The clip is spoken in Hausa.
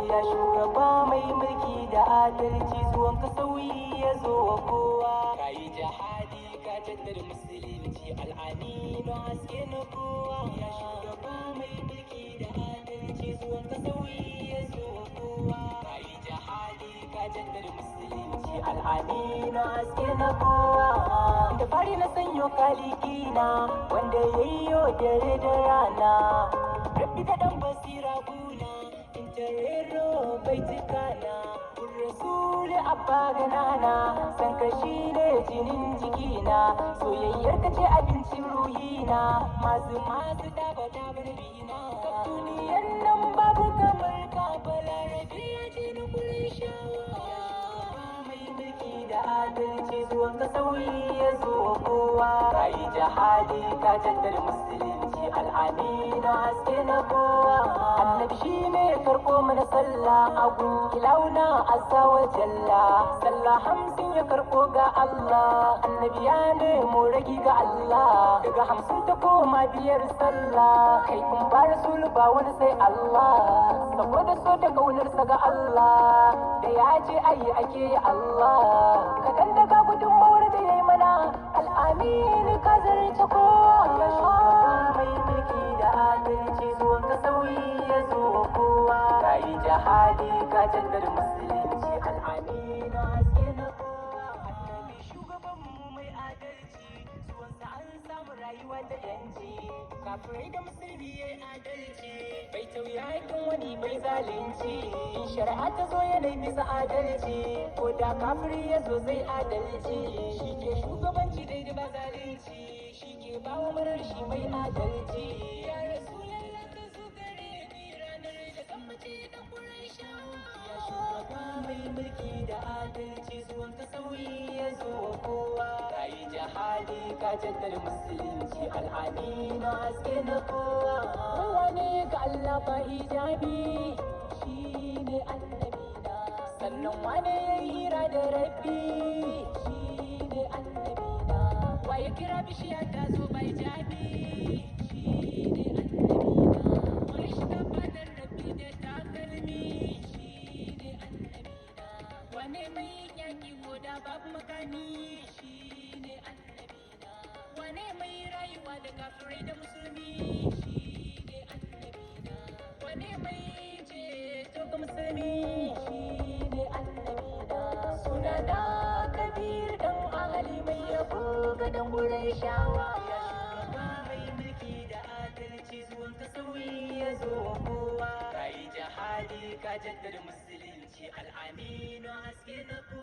ya shugaba mai mulki da adalci, zuwan ka sauyi ya zo wa kowa. Ka yi jihadi ka jaddada musulunci, al'aminu haske na kowa. Ya shugaba mai mulki da adalci, zuwan ka sauyi ya zo wa kowa. Ka yi jihadi ka jaddada musulunci, al'aminu haske na kowa. Da fari na sanyo kalikina wanda yayyo dare da rana, rabbi da dan basira guna in tarero bai tikana. Rasuli abba ganana san ka shine jinin jikina, soyayyar ka ce abincin ruhina, masu daba bina. Duniyan nan babu kamar ka, balarabe ya ce na Qurayshawa. Mai mulki da adalci, zuwan ka sauyi ya zo kowa. Ka yi jihadi ka jaddada musulunci, al'aminu haske na kowa. Annabi shine karɓo mana sallah a gun ilauna azza wa jalla. Sallah 50 ya karɓo ga Allah, annabi ya nemo ragi ga Allah. Daga 50 ta koma 5 sallah, kai kun ba rasul ba wani sai Allah. Saboda so da kaunarsa ga Allah, da ya ce ayi ake yi Allah. Kaɗan daga gudunmawar da ya yi mana, al'amini ka zarce kowa. Ya shugaba mai mulki da adalci, zuwan ka sauyi ya zo kowa. Ka yi jihadi ka jaddada musulunci, al'aminu haske na kowa. Annabi shugabanmu mai adalci, zuwansa an samu rayuwa da yanci. Kafirai da musulmi ya yi adalci, bai tauya haƙƙin wani bai zalunci. In shari'a ta zo yanayi bisa adalci, ko da kafiri ya zo zai adalci. Shi ke shugabanci daidai ba zalunci, shi ke bawa marar shi mai adalci. Ya Rasulallah ka zo gare ni ranar da kan mace dan Qurayshawa. Ya shugaba mai mulki da adalci, zuwan ka sauyi ya zo kowa. Ka yi jihadi ka jaddada musulunci, al'aminu haske na kowa. Wane ga Allah ba hijabi, shi ne annabina. Sannan wane ya yi hira da rabbi, shi ne annabina. Waye kira bishiya ta zo bai jabi, shi ne annabina. Waye shiga fadar rabbi da takalmi, shi ne annabina. Wane mai yaƙi ko da babu makami, shi ne annabina. Wane mai rayuwa da kafirai da musulmi, shi ne annabina. Wane mai ceto ga musulmi, shi ne annabina. Sunana Kabir dan Ali mai yabo ga dan Qurayshawa. Ya shugaba mai mulki da adalci, zuwan ka sauyi ya zo kowa. Ka yi jihadi ka jaddada musulunci, al'aminu haske na kowa.